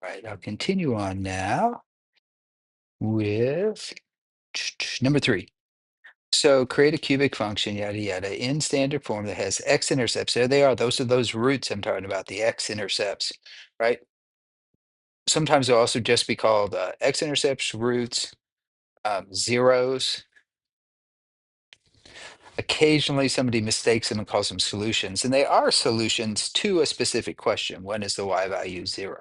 right, I'll continue on now with number three. So create a cubic function, yada, yada, in standard form that has x-intercepts. There they are. Those are those roots I'm talking about, the x-intercepts, right? Sometimes they'll also just be called x-intercepts, roots, zeros. Occasionally somebody mistakes them and calls them solutions, and they are solutions to a specific question. When is the y value 0?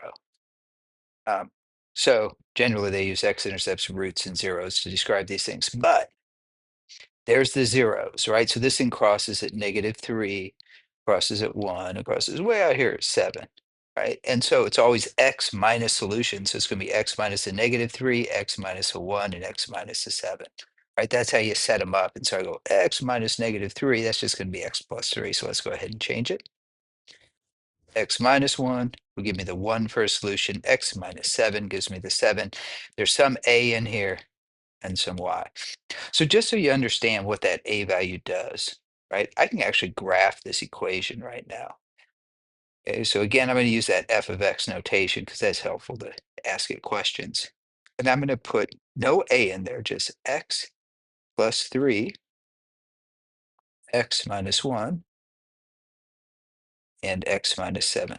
Um, so generally they use x-intercepts, roots, and zeros to describe these things. But there's the zeros, right? So this thing crosses at -3, crosses at 1, it crosses way out here at 7, right? And so it's always x minus solution. So it's going to be x minus a -3, x minus a 1, and x minus a 7, right? That's how you set them up. And so I go x minus -3, that's just going to be x plus 3. So let's go ahead and change it. X minus 1 will give me the 1 for a solution. X minus 7 gives me the 7. There's some a in here and some y. So just so you understand what that a value does, right? I can actually graph this equation right now. Okay, so again, I'm going to use that f of x notation because that's helpful to ask it questions. And I'm going to put no a in there, just x plus 3, x minus 1, and x minus 7.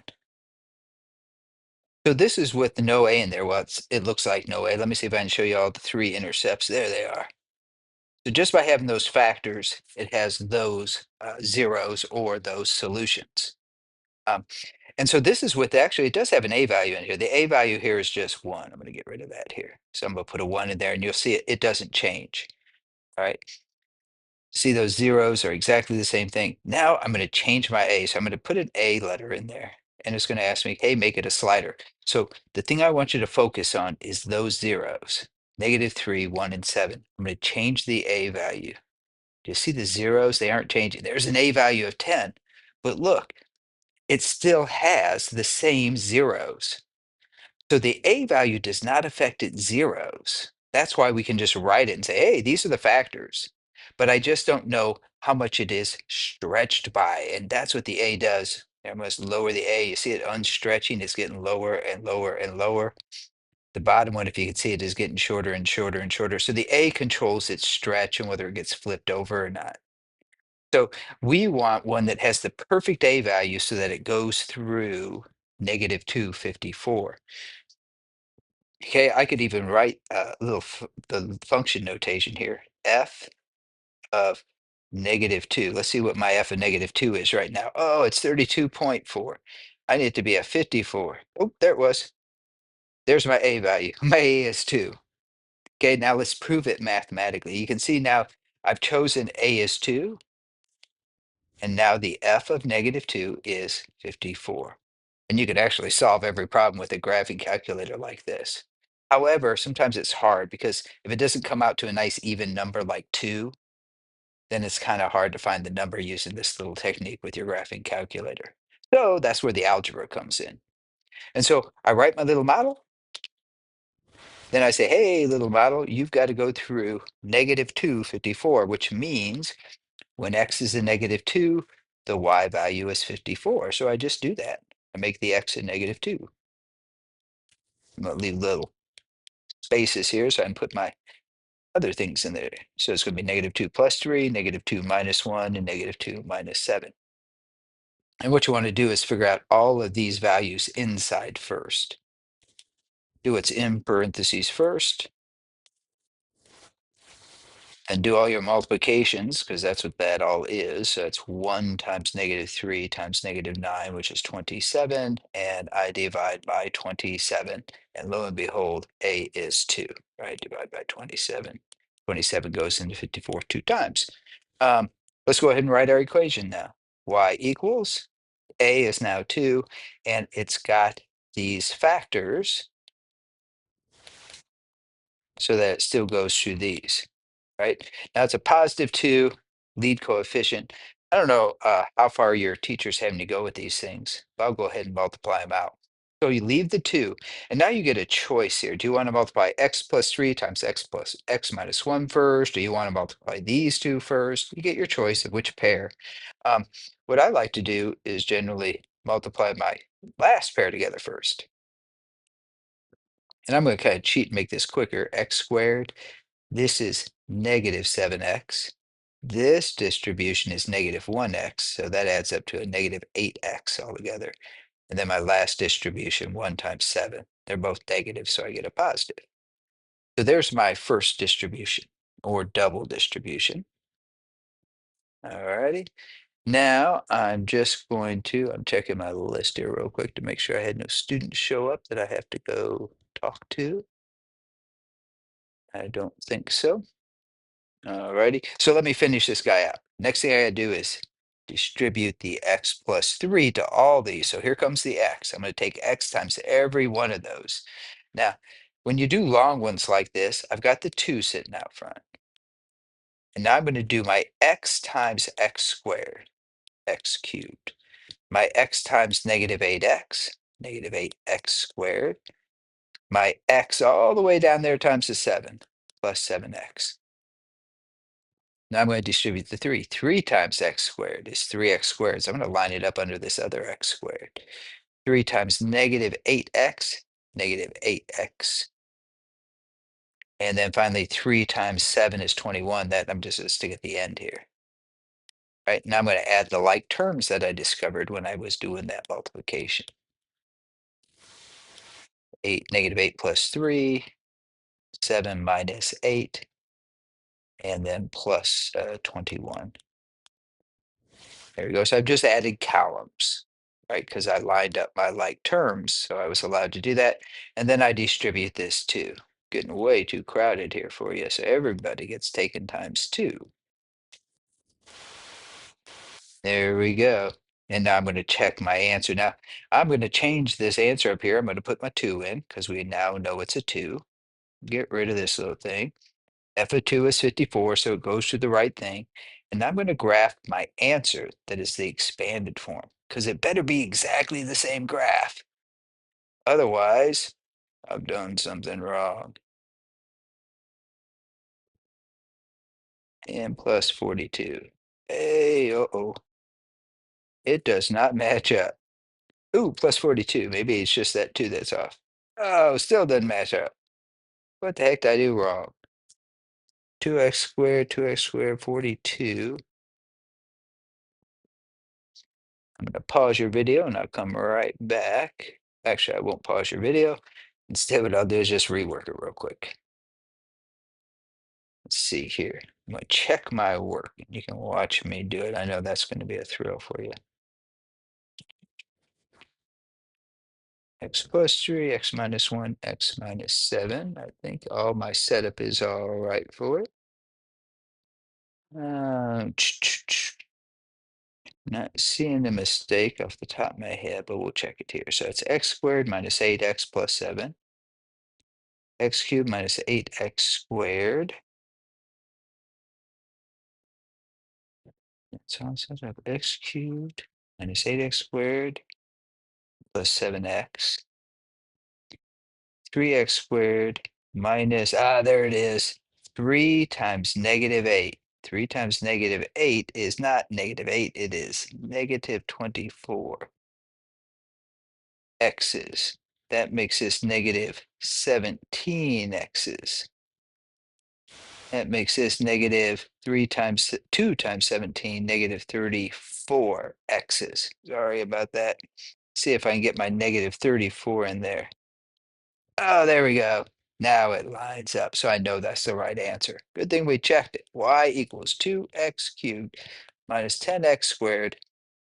So this is with no a in there. Well, it looks like no a. Let me see if I can show you all the three intercepts. There they are. So just by having those factors, it has those zeros or those solutions. Um, and so this is with actually, it does have an a value in here. The a value here is just 1. I'm going to get rid of that here. So I'm going to put a 1 in there and you'll see it doesn't change. All right. See those zeros are exactly the same thing. Now I'm going to change my a. So I'm going to put an a letter in there and it's going to ask me, hey, make it a slider. So the thing I want you to focus on is those zeros, -3, 1, and 7. I'm going to change the a value. Do you see the zeros? They aren't changing. There's an a value of 10, but look, it still has the same zeros. So the a value does not affect its zeros. That's why we can just write it and say, hey, these are the factors. But I just don't know how much it is stretched by. And that's what the a does. I must lower the a. You see it unstretching. It's getting lower and lower and lower. The bottom one, if you can see it, is getting shorter and shorter and shorter. So the a controls its stretch and whether it gets flipped over or not. So we want one that has the perfect a value so that it goes through -254. Okay, I could even write a little the function notation here. F of -2. Let's see what my f of -2 is right now. Oh, it's 32.4. I need it to be a 54. Oh, there it was. There's my a value. My a is 2. Okay, now let's prove it mathematically. You can see now I've chosen a is 2. And now the f of -2 is 54. And you could actually solve every problem with a graphing calculator like this. However, sometimes it's hard because if it doesn't come out to a nice even number like 2, then it's kind of hard to find the number using this little technique with your graphing calculator. So that's where the algebra comes in. And so I write my little model, then I say, hey, little model, you've got to go through -254, which means when x is a -2, the y value is 54. So I just do that. I make the x a -2. I'm going to leave little spaces here so I can put my other things in there. So it's going to be -2 plus 3, -2 minus 1, and -2 minus 7. And what you want to do is figure out all of these values inside first. Do what's in parentheses first, and do all your multiplications because that's what that all is. So it's 1 times -3 times -9, which is 27. And I divide by 27. And lo and behold, A is 2, right? Divide by 27. 27 goes into 54 two times. Um, let's go ahead and write our equation now. Y equals A is now 2, and it's got these factors so that it still goes through these. Right? Now it's a +2 lead coefficient. I don't know how far your teacher's having to go with these things, but I'll go ahead and multiply them out. So you leave the 2, and now you get a choice here. Do you want to multiply x plus 3 times x plus x minus 1 first? Do you want to multiply these two first? You get your choice of which pair. Um, what I like to do is generally multiply my last pair together first. And I'm going to kind of cheat and make this quicker. X squared, this is negative 7x. This distribution is negative 1x, so that adds up to a negative 8x altogether. And then my last distribution, 1 times 7. They're both negative, so I get a positive. So there's my first distribution, or double distribution. All righty. Now I'm just going to, I'm checking my list here real quick to make sure I had no students show up that I have to go talk to. I don't think so. All righty. So let me finish this guy out. Next thing I gotta do is distribute the x plus 3 to all these. So here comes the x. I'm going to take x times every one of those. Now, when you do long ones like this, I've got the 2 sitting out front. And now I'm going to do my x times x squared, x cubed. My x times negative 8x, negative 8x squared. My x all the way down there times the 7, plus 7x. Now I'm going to distribute the 3. 3 times x squared is 3x squared. So I'm going to line it up under this other x squared. 3 times negative 8x, negative 8x. And then finally, 3 times 7 is 21. That I'm just going to stick at the end here. All right, now I'm going to add the like terms that I discovered when I was doing that multiplication. 8, negative 8 plus 3, 7 minus 8, and then plus 21. There we go. So I've just added columns, right? Because I lined up my like terms. So I was allowed to do that. And then I distribute this too. Getting way too crowded here for you. So everybody gets taken times 2. There we go. And now I'm going to check my answer. Now I'm going to change this answer up here. I'm going to put my 2 in because we now know it's a 2. Get rid of this little thing. F of 2 is 54, so it goes to the right thing. And I'm going to graph my answer that is the expanded form because it better be exactly the same graph. Otherwise, I've done something wrong. And plus 42. Hey, uh-oh. It does not match up. Ooh, plus 42. Maybe it's just that 2 that's off. Oh, still doesn't match up. What the heck did I do wrong? 2x squared, 42. I'm going to pause your video and I'll come right back. Actually, I won't pause your video. Instead, what I'll do is just rework it real quick. Let's see here. I'm going to check my work. You can watch me do it. I know that's going to be a thrill for you. X plus 3, x minus 1, x minus 7. I think all my setup is all right for it. Not seeing the mistake off the top of my head, but we'll check it here. So it's x squared minus 8x plus 7. X cubed minus 8x squared. So instead of x cubed minus 8x squared plus 7x, 3x squared minus, there it is, 3 times negative 8. 3 times negative 8 is not negative 8, it is negative 24 x's. That makes this negative 17 x's. That makes this negative 3 times 2 times 17, negative 34 x's. Sorry about that. See if I can get my negative 34 in there. Oh, there we go. Now it lines up. So I know that's the right answer. Good thing we checked it. Y equals 2x cubed minus 10x squared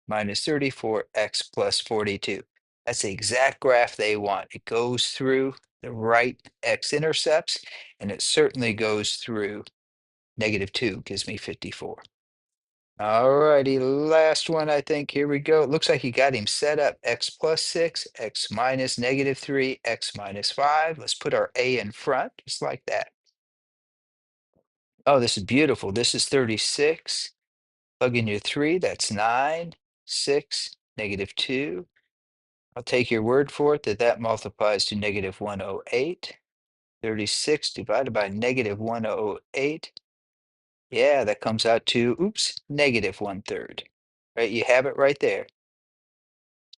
minus 34x plus 42. That's the exact graph they want. It goes through the right x-intercepts, and it certainly goes through negative 2, gives me 54. All righty, last one, I think. Here we go. It looks like you got him set up. X plus 6, x minus negative 3, x minus 5. Let's put our a in front, just like that. Oh, this is beautiful. This is 36. Plug in your 3, that's 9, 6, negative 2. I'll take your word for it that that multiplies to negative 108. 36 divided by negative 108. Yeah, that comes out to, oops, negative 1/3. Right, you have it right there.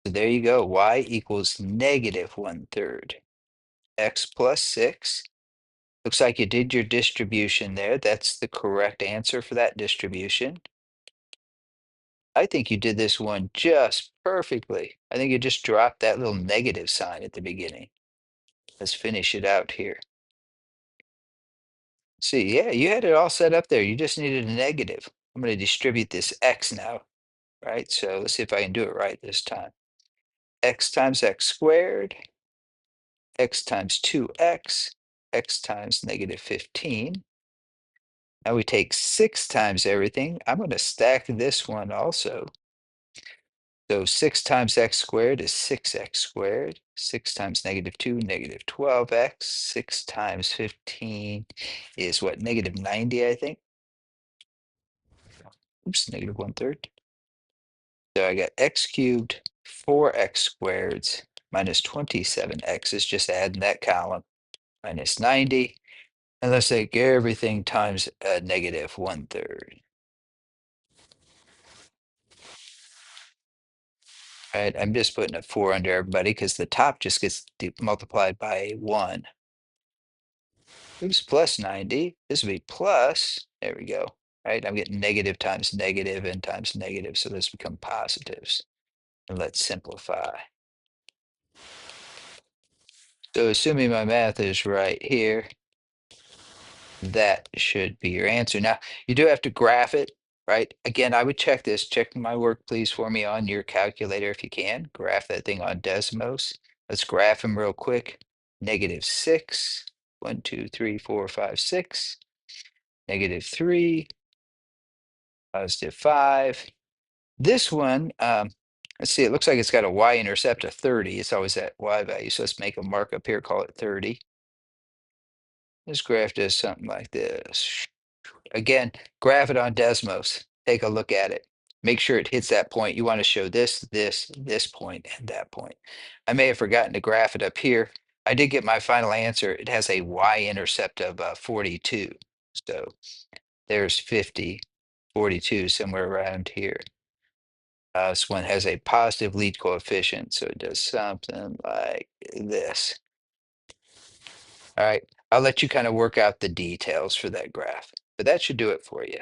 So there you go, y equals negative 1/3. x plus 6. Looks like you did your distribution there. That's the correct answer for that distribution. I think you did this one just perfectly. I think you just dropped that little negative sign at the beginning. Let's finish it out here. See, yeah, you had it all set up there. You just needed a negative. I'm going to distribute this x now, right? So let's see if I can do it right this time. X times x squared, x times 2x, x times negative 15. Now we take 6 times everything. I'm going to stack this one also. So 6 times x squared is 6x squared. 6 times negative 2, negative 12x. 6 times 15 is what, negative 90, I think? Oops, negative 1/3. So I got x cubed, 4x squareds, minus 27x is just adding that column, minus 90. And let's take everything times negative 1/3. Right, I'm just putting a 4 under everybody because the top just gets multiplied by a 1. Oops, plus 90. This would be plus, there we go. Right, I'm getting negative times negative and times negative, so this become positives. And let's simplify. So assuming my math is right here, that should be your answer. Now, you do have to graph it, right? Again, I would check this. Check my work, please, for me on your calculator if you can. Graph that thing on Desmos. Let's graph them real quick. Negative 6. 1, 2, 3, 4, 5, 6. Negative 3. Positive 5. This one, let's see, it looks like it's got a y-intercept of 30. It's always that y value. So let's make a markup here, call it 30. This graph does something like this. Again, graph it on Desmos. Take a look at it. Make sure it hits that point. You want to show this point, and that point. I may have forgotten to graph it up here. I did get my final answer. It has a y-intercept of 42. So there's 50, 42, somewhere around here. This one has a positive lead coefficient, so it does something like this. All right, I'll let you kind of work out the details for that graph, but that should do it for you.